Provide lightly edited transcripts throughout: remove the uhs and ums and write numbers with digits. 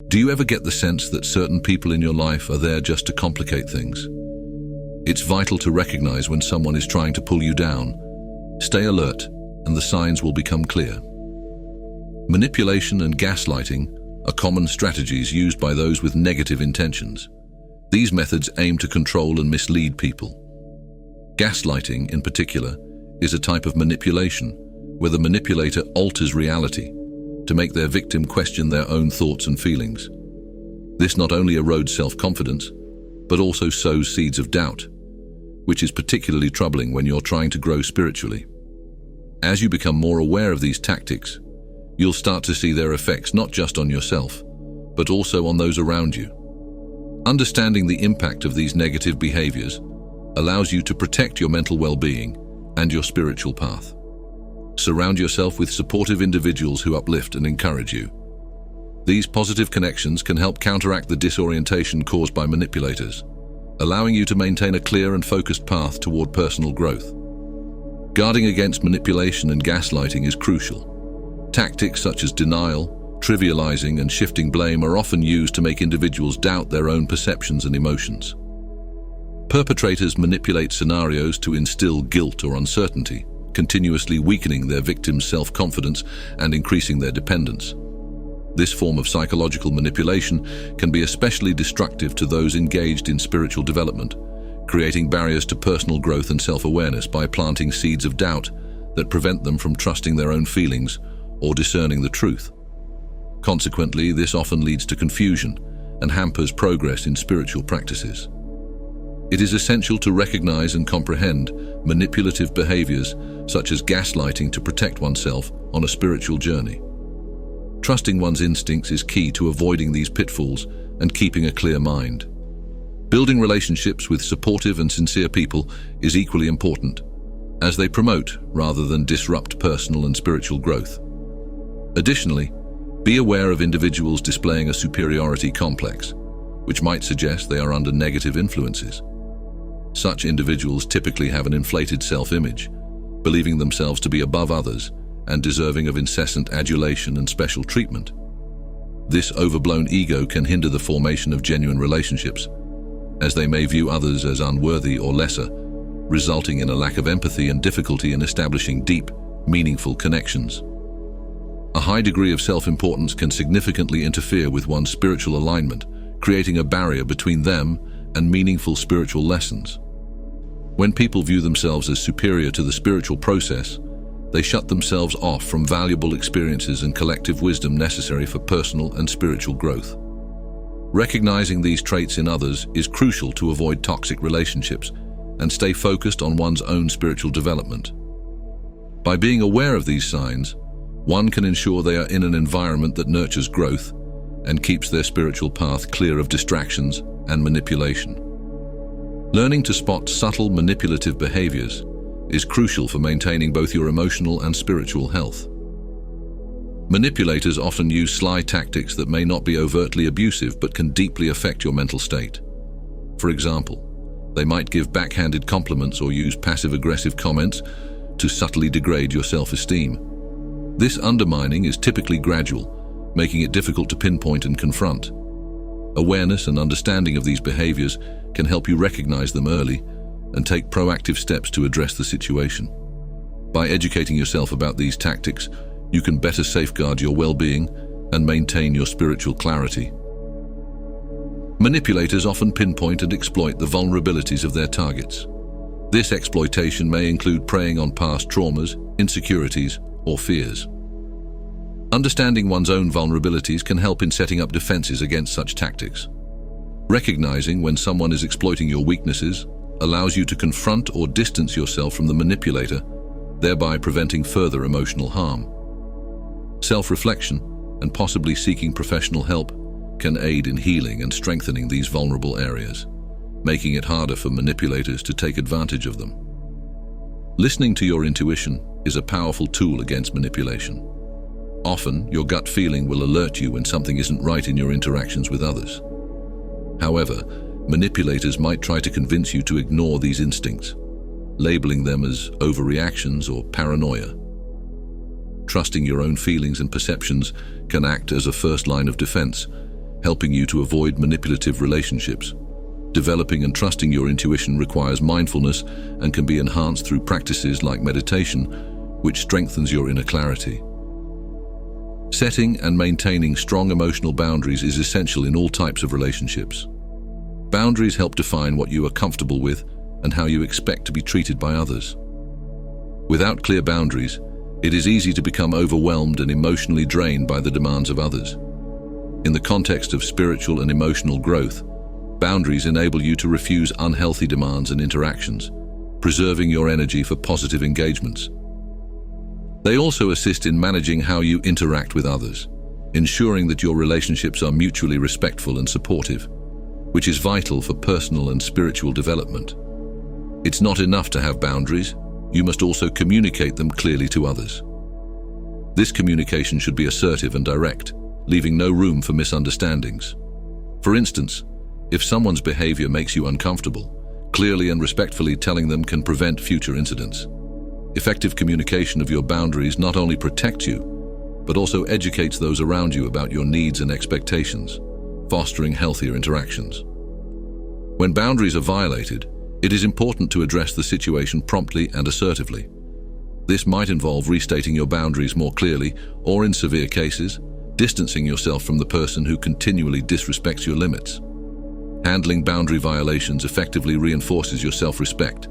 Do you ever get the sense that certain people in your life are there just to complicate things? It's vital to recognize when someone is trying to pull you down. Stay alert, and the signs will become clear. Manipulation and gaslighting are common strategies used by those with negative intentions. These methods aim to control and mislead people. Gaslighting, in particular, is a type of manipulation where the manipulator alters reality to make their victim question their own thoughts and feelings. This not only erodes self-confidence, but also sows seeds of doubt, which is particularly troubling when you're trying to grow spiritually. As you become more aware of these tactics, you'll start to see their effects not just on yourself, but also on those around you. Understanding the impact of these negative behaviors allows you to protect your mental well-being and your spiritual path. Surround yourself with supportive individuals who uplift and encourage you. These positive connections can help counteract the disorientation caused by manipulators, allowing you to maintain a clear and focused path toward personal growth. Guarding against manipulation and gaslighting is crucial. Tactics such as denial, trivializing, and shifting blame are often used to make individuals doubt their own perceptions and emotions. Perpetrators manipulate scenarios to instill guilt or uncertainty, continuously weakening their victims' self-confidence and increasing their dependence. This form of psychological manipulation can be especially destructive to those engaged in spiritual development, creating barriers to personal growth and self-awareness by planting seeds of doubt that prevent them from trusting their own feelings or discerning the truth. Consequently, this often leads to confusion and hampers progress in spiritual practices. It is essential to recognize and comprehend manipulative behaviors such as gaslighting to protect oneself on a spiritual journey. Trusting one's instincts is key to avoiding these pitfalls and keeping a clear mind. Building relationships with supportive and sincere people is equally important, as they promote rather than disrupt personal and spiritual growth. Additionally, be aware of individuals displaying a superiority complex, which might suggest they are under negative influences. Such individuals typically have an inflated self-image, believing themselves to be above others and deserving of incessant adulation and special treatment. This overblown ego can hinder the formation of genuine relationships, as they may view others as unworthy or lesser, resulting in a lack of empathy and difficulty in establishing deep, meaningful connections. A high degree of self-importance can significantly interfere with one's spiritual alignment, creating a barrier between them and meaningful spiritual lessons. When people view themselves as superior to the spiritual process, they shut themselves off from valuable experiences and collective wisdom necessary for personal and spiritual growth. Recognizing these traits in others is crucial to avoid toxic relationships and stay focused on one's own spiritual development. By being aware of these signs, one can ensure they are in an environment that nurtures growth and keeps their spiritual path clear of distractions and manipulation. Learning to spot subtle manipulative behaviors is crucial for maintaining both your emotional and spiritual health. Manipulators often use sly tactics that may not be overtly abusive but can deeply affect your mental state. For example, they might give backhanded compliments or use passive-aggressive comments to subtly degrade your self-esteem. This undermining is typically gradual, making it difficult to pinpoint and confront. Awareness and understanding of these behaviors can help you recognize them early and take proactive steps to address the situation. By educating yourself about these tactics, you can better safeguard your well-being and maintain your spiritual clarity. Manipulators often pinpoint and exploit the vulnerabilities of their targets. This exploitation may include preying on past traumas, insecurities, or fears. Understanding one's own vulnerabilities can help in setting up defenses against such tactics. Recognizing when someone is exploiting your weaknesses allows you to confront or distance yourself from the manipulator, thereby preventing further emotional harm. Self-reflection and possibly seeking professional help can aid in healing and strengthening these vulnerable areas, making it harder for manipulators to take advantage of them. Listening to your intuition is a powerful tool against manipulation. Often, your gut feeling will alert you when something isn't right in your interactions with others. However, manipulators might try to convince you to ignore these instincts, labeling them as overreactions or paranoia. Trusting your own feelings and perceptions can act as a first line of defense, helping you to avoid manipulative relationships. Developing and trusting your intuition requires mindfulness and can be enhanced through practices like meditation, which strengthens your inner clarity. Setting and maintaining strong emotional boundaries is essential in all types of relationships. Boundaries help define what you are comfortable with and how you expect to be treated by others. Without clear boundaries, it is easy to become overwhelmed and emotionally drained by the demands of others. In the context of spiritual and emotional growth, boundaries enable you to refuse unhealthy demands and interactions, preserving your energy for positive engagements. They also assist in managing how you interact with others, ensuring that your relationships are mutually respectful and supportive, which is vital for personal and spiritual development. It's not enough to have boundaries, you must also communicate them clearly to others. This communication should be assertive and direct, leaving no room for misunderstandings. For instance, if someone's behavior makes you uncomfortable, clearly and respectfully telling them can prevent future incidents. Effective communication of your boundaries not only protects you, but also educates those around you about your needs and expectations, fostering healthier interactions. When boundaries are violated, it is important to address the situation promptly and assertively. This might involve restating your boundaries more clearly, or in severe cases, distancing yourself from the person who continually disrespects your limits. Handling boundary violations effectively reinforces your self-respect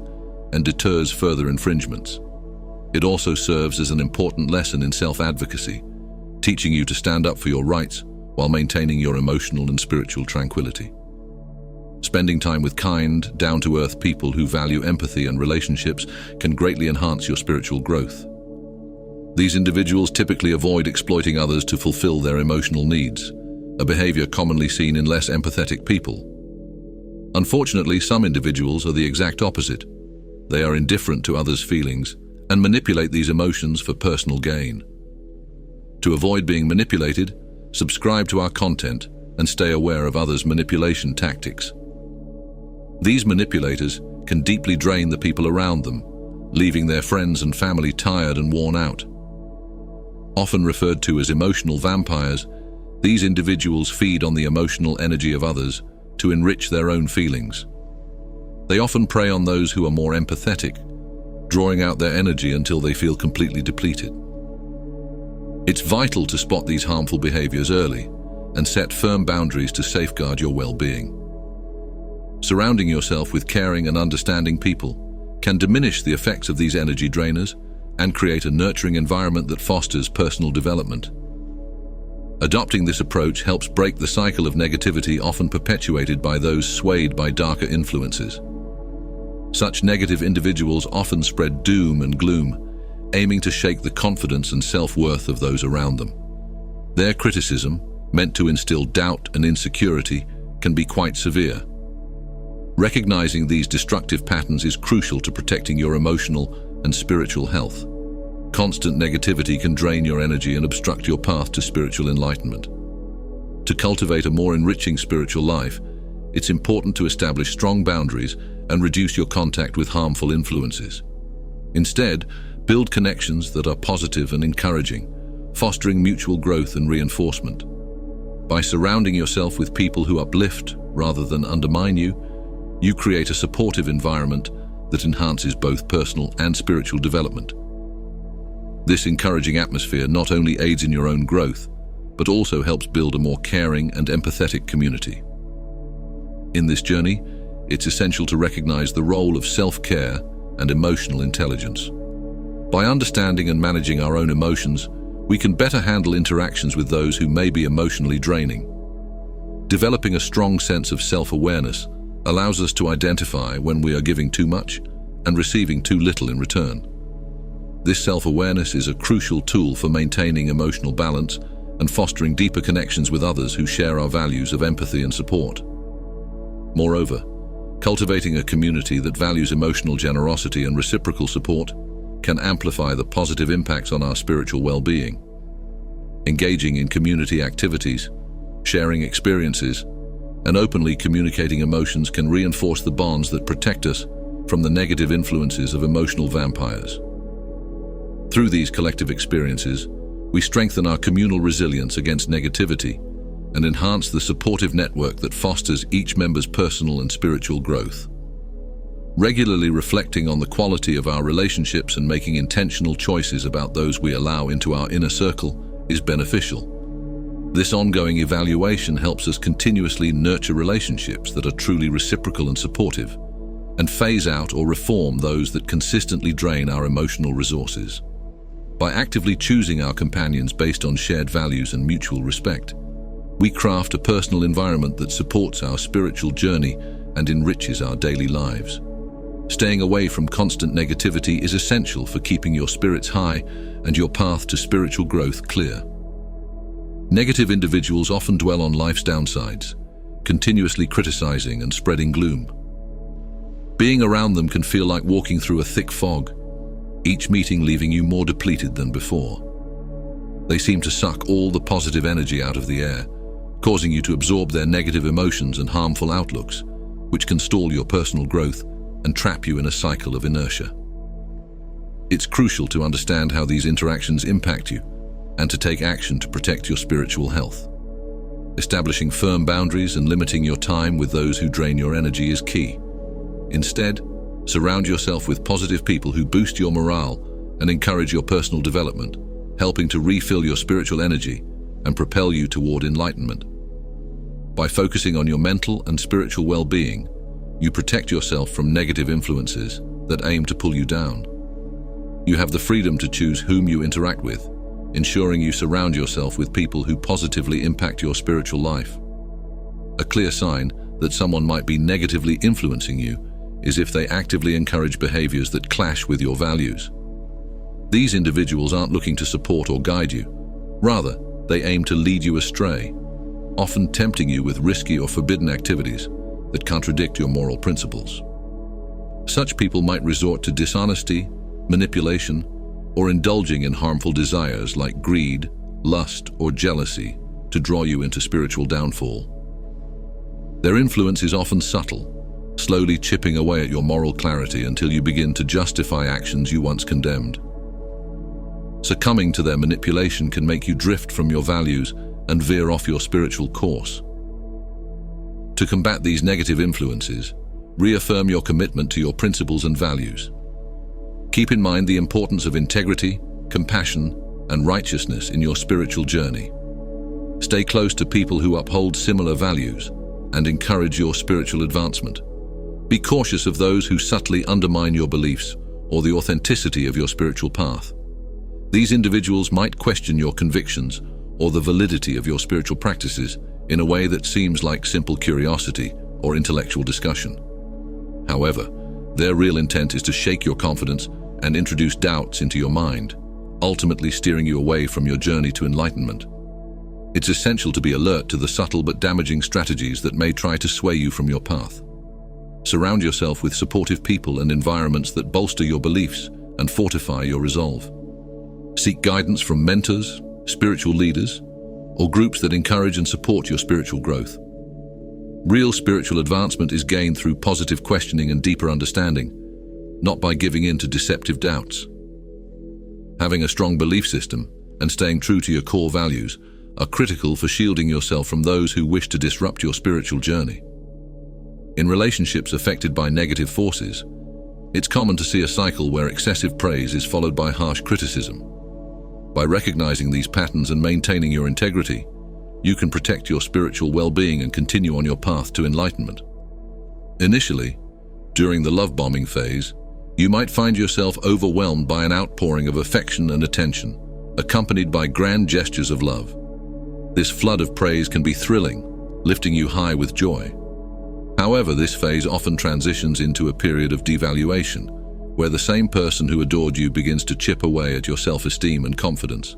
and deters further infringements. It also serves as an important lesson in self-advocacy, teaching you to stand up for your rights while maintaining your emotional and spiritual tranquility. Spending time with kind, down-to-earth people who value empathy and relationships can greatly enhance your spiritual growth. These individuals typically avoid exploiting others to fulfill their emotional needs, a behavior commonly seen in less empathetic people. Unfortunately, some individuals are the exact opposite. They are indifferent to others' feelings and manipulate these emotions for personal gain. To avoid being manipulated, subscribe to our content and stay aware of others' manipulation tactics. These manipulators can deeply drain the people around them, leaving their friends and family tired and worn out. Often referred to as emotional vampires, these individuals feed on the emotional energy of others to enrich their own feelings. They often prey on those who are more empathetic, drawing out their energy until they feel completely depleted. It's vital to spot these harmful behaviors early and set firm boundaries to safeguard your well-being. Surrounding yourself with caring and understanding people can diminish the effects of these energy drainers and create a nurturing environment that fosters personal development. Adopting this approach helps break the cycle of negativity often perpetuated by those swayed by darker influences. Such negative individuals often spread doom and gloom, aiming to shake the confidence and self-worth of those around them. Their criticism, meant to instill doubt and insecurity, can be quite severe. Recognizing these destructive patterns is crucial to protecting your emotional and spiritual health. Constant negativity can drain your energy and obstruct your path to spiritual enlightenment. To cultivate a more enriching spiritual life, it's important to establish strong boundaries and reduce your contact with harmful influences. Instead, build connections that are positive and encouraging, fostering mutual growth and reinforcement. By surrounding yourself with people who uplift rather than undermine you, you create a supportive environment that enhances both personal and spiritual development. This encouraging atmosphere not only aids in your own growth, but also helps build a more caring and empathetic community. In this journey, it's essential to recognize the role of self-care and emotional intelligence. By understanding and managing our own emotions, we can better handle interactions with those who may be emotionally draining. Developing a strong sense of self-awareness allows us to identify when we are giving too much and receiving too little in return. This self-awareness is a crucial tool for maintaining emotional balance and fostering deeper connections with others who share our values of empathy and support. Moreover, cultivating a community that values emotional generosity and reciprocal support can amplify the positive impacts on our spiritual well-being. Engaging in community activities, sharing experiences, and openly communicating emotions can reinforce the bonds that protect us from the negative influences of emotional vampires. Through these collective experiences, we strengthen our communal resilience against negativity and enhance the supportive network that fosters each member's personal and spiritual growth. Regularly reflecting on the quality of our relationships and making intentional choices about those we allow into our inner circle is beneficial. This ongoing evaluation helps us continuously nurture relationships that are truly reciprocal and supportive, and phase out or reform those that consistently drain our emotional resources. By actively choosing our companions based on shared values and mutual respect, we craft a personal environment that supports our spiritual journey and enriches our daily lives. Staying away from constant negativity is essential for keeping your spirits high and your path to spiritual growth clear. Negative individuals often dwell on life's downsides, continuously criticizing and spreading gloom. Being around them can feel like walking through a thick fog, each meeting leaving you more depleted than before. They seem to suck all the positive energy out of the air, causing you to absorb their negative emotions and harmful outlooks, which can stall your personal growth and trap you in a cycle of inertia. It's crucial to understand how these interactions impact you and to take action to protect your spiritual health. Establishing firm boundaries and limiting your time with those who drain your energy is key. Instead, surround yourself with positive people who boost your morale and encourage your personal development, helping to refill your spiritual energy and propel you toward enlightenment. By focusing on your mental and spiritual well-being, you protect yourself from negative influences that aim to pull you down. You have the freedom to choose whom you interact with, ensuring you surround yourself with people who positively impact your spiritual life. A clear sign that someone might be negatively influencing you is if they actively encourage behaviors that clash with your values. These individuals aren't looking to support or guide you. Rather, they aim to lead you astray, often tempting you with risky or forbidden activities that contradict your moral principles. Such people might resort to dishonesty, manipulation, or indulging in harmful desires like greed, lust, or jealousy to draw you into spiritual downfall. Their influence is often subtle, slowly chipping away at your moral clarity until you begin to justify actions you once condemned. Succumbing to their manipulation can make you drift from your values and veer off your spiritual course. To combat these negative influences, reaffirm your commitment to your principles and values. Keep in mind the importance of integrity, compassion, and righteousness in your spiritual journey. Stay close to people who uphold similar values and encourage your spiritual advancement. Be cautious of those who subtly undermine your beliefs or the authenticity of your spiritual path. These individuals might question your convictions or the validity of your spiritual practices in a way that seems like simple curiosity or intellectual discussion. However, their real intent is to shake your confidence and introduce doubts into your mind, ultimately steering you away from your journey to enlightenment. It's essential to be alert to the subtle but damaging strategies that may try to sway you from your path. Surround yourself with supportive people and environments that bolster your beliefs and fortify your resolve. Seek guidance from mentors, spiritual leaders, or groups that encourage and support your spiritual growth. Real spiritual advancement is gained through positive questioning and deeper understanding, not by giving in to deceptive doubts. Having a strong belief system and staying true to your core values are critical for shielding yourself from those who wish to disrupt your spiritual journey. In relationships affected by negative forces, it's common to see a cycle where excessive praise is followed by harsh criticism. By recognizing these patterns and maintaining your integrity, you can protect your spiritual well-being and continue on your path to enlightenment. Initially, during the love bombing phase, you might find yourself overwhelmed by an outpouring of affection and attention, accompanied by grand gestures of love. This flood of praise can be thrilling, lifting you high with joy. However, this phase often transitions into a period of devaluation, where the same person who adored you begins to chip away at your self-esteem and confidence.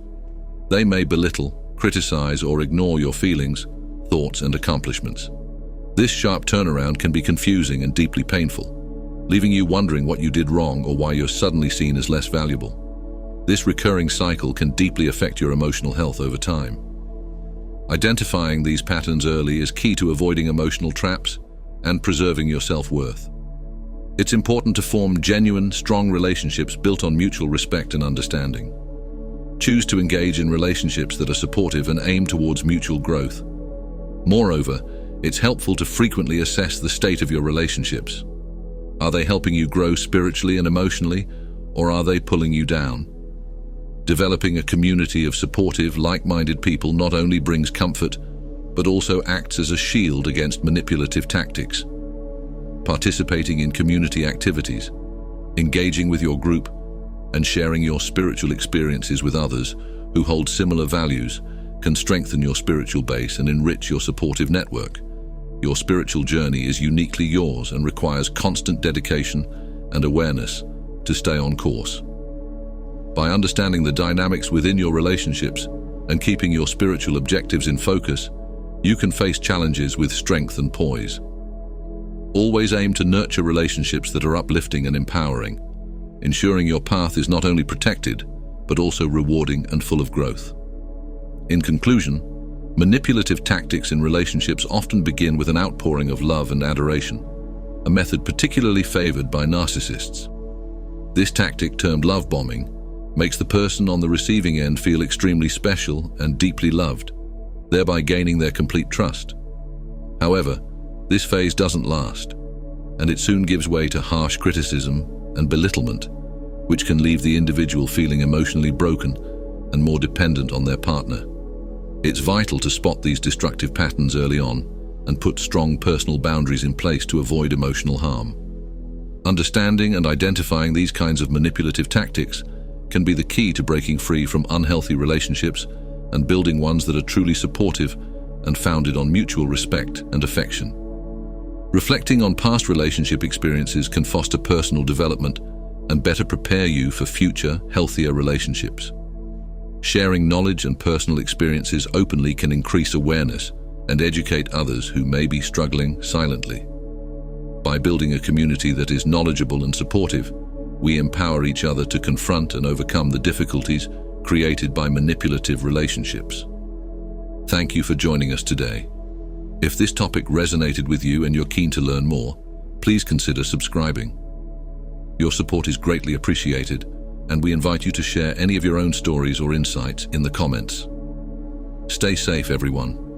They may belittle, criticize, or ignore your feelings, thoughts, and accomplishments. This sharp turnaround can be confusing and deeply painful, leaving you wondering what you did wrong or why you're suddenly seen as less valuable. This recurring cycle can deeply affect your emotional health over time. Identifying these patterns early is key to avoiding emotional traps and preserving your self-worth. It's important to form genuine, strong relationships built on mutual respect and understanding. Choose to engage in relationships that are supportive and aim towards mutual growth, Moreover, it's helpful to frequently assess the state of your relationships. Are they helping you grow spiritually and emotionally, or are they pulling you down? Developing a community of supportive, like-minded people not only brings comfort, but also acts as a shield against manipulative tactics. Participating in community activities, engaging with your group, and sharing your spiritual experiences with others who hold similar values can strengthen your spiritual base and enrich your supportive network. Your spiritual journey is uniquely yours and requires constant dedication and awareness to stay on course. By understanding the dynamics within your relationships and keeping your spiritual objectives in focus, you can face challenges with strength and poise. Always aim to nurture relationships that are uplifting and empowering, ensuring your path is not only protected, but also rewarding and full of growth. In conclusion, manipulative tactics in relationships often begin with an outpouring of love and adoration, a method particularly favored by narcissists. This tactic, termed love bombing, makes the person on the receiving end feel extremely special and deeply loved, thereby gaining their complete trust. However, this phase doesn't last, and it soon gives way to harsh criticism and belittlement, which can leave the individual feeling emotionally broken and more dependent on their partner. It's vital to spot these destructive patterns early on and put strong personal boundaries in place to avoid emotional harm. Understanding and identifying these kinds of manipulative tactics can be the key to breaking free from unhealthy relationships and building ones that are truly supportive and founded on mutual respect and affection. Reflecting on past relationship experiences can foster personal development and better prepare you for future, healthier relationships. Sharing knowledge and personal experiences openly can increase awareness and educate others who may be struggling silently. By building a community that is knowledgeable and supportive, we empower each other to confront and overcome the difficulties created by manipulative relationships. Thank you for joining us today. If this topic resonated with you and you're keen to learn more, please consider subscribing. Your support is greatly appreciated, and we invite you to share any of your own stories or insights in the comments. Stay safe, everyone.